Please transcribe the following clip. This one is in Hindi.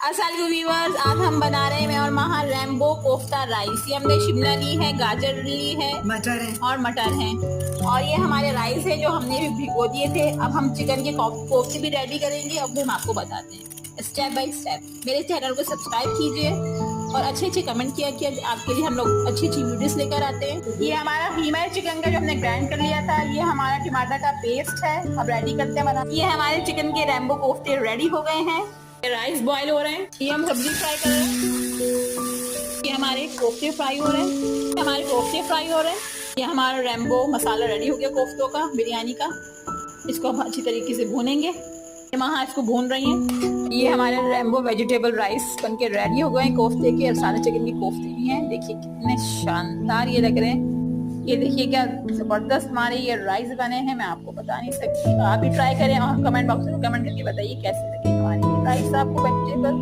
अस्सलाम व्यूअर्स, आज हम बना रहे हैं मैं और महा रैम्बो कोफ्ता राइस। ये हमने शिमला ली है, गाजर ली है, मटर है और मटर है। और ये हमारे राइस है जो हमने भी भिगो दिए थे। अब हम चिकन के कोफ्ते भी रेडी करेंगे, अब हम आपको बताते हैं स्टेप बाय स्टेप। मेरे चैनल को सब्सक्राइब कीजिए और अच्छे अच्छे कमेंट किया कि आपके लिए हम लोग अच्छी अच्छी वीडियोस लेकर आते हैं। ये हमारा फीमेल चिकन का जो हमने ग्राइंड कर लिया था। ये हमारा टमाटर का पेस्ट है, अब रेडी करते हैं बना। ये हमारे चिकन के रैम्बो कोफ्ते रेडी हो गए हैं। राइस बॉईल हो रहे हैं, ये हम सब्जी फ्राई कर रहे हैं। ये हमारे कोफ्ते फ्राई हो रहे हैं, हमारे कोफ्ते फ्राई हो रहे हैं। ये हमारा रैम्बो मसाला रेडी हो गया कोफ्तों का, बिरयानी का। इसको हम अच्छी तरीके से भूनेंगे। वहाँ इसको भून रही हैं। ये हमारे रैम्बो वेजिटेबल राइस बनके रेडी हो गए हैं कोफ्ते के, और सारे चिकन के कोफ्ते भी हैं। देखिए कितने शानदार ये लग रहे हैं। ये देखिए क्या जबरदस्त हमारे ये राइस बने हैं, मैं आपको बता नहीं सकती। आप भी ट्राई करें और कमेंट बॉक्स में कमेंट करके बताइए कैसे लगे हमारे ये राइस आपको वेजिटेबल।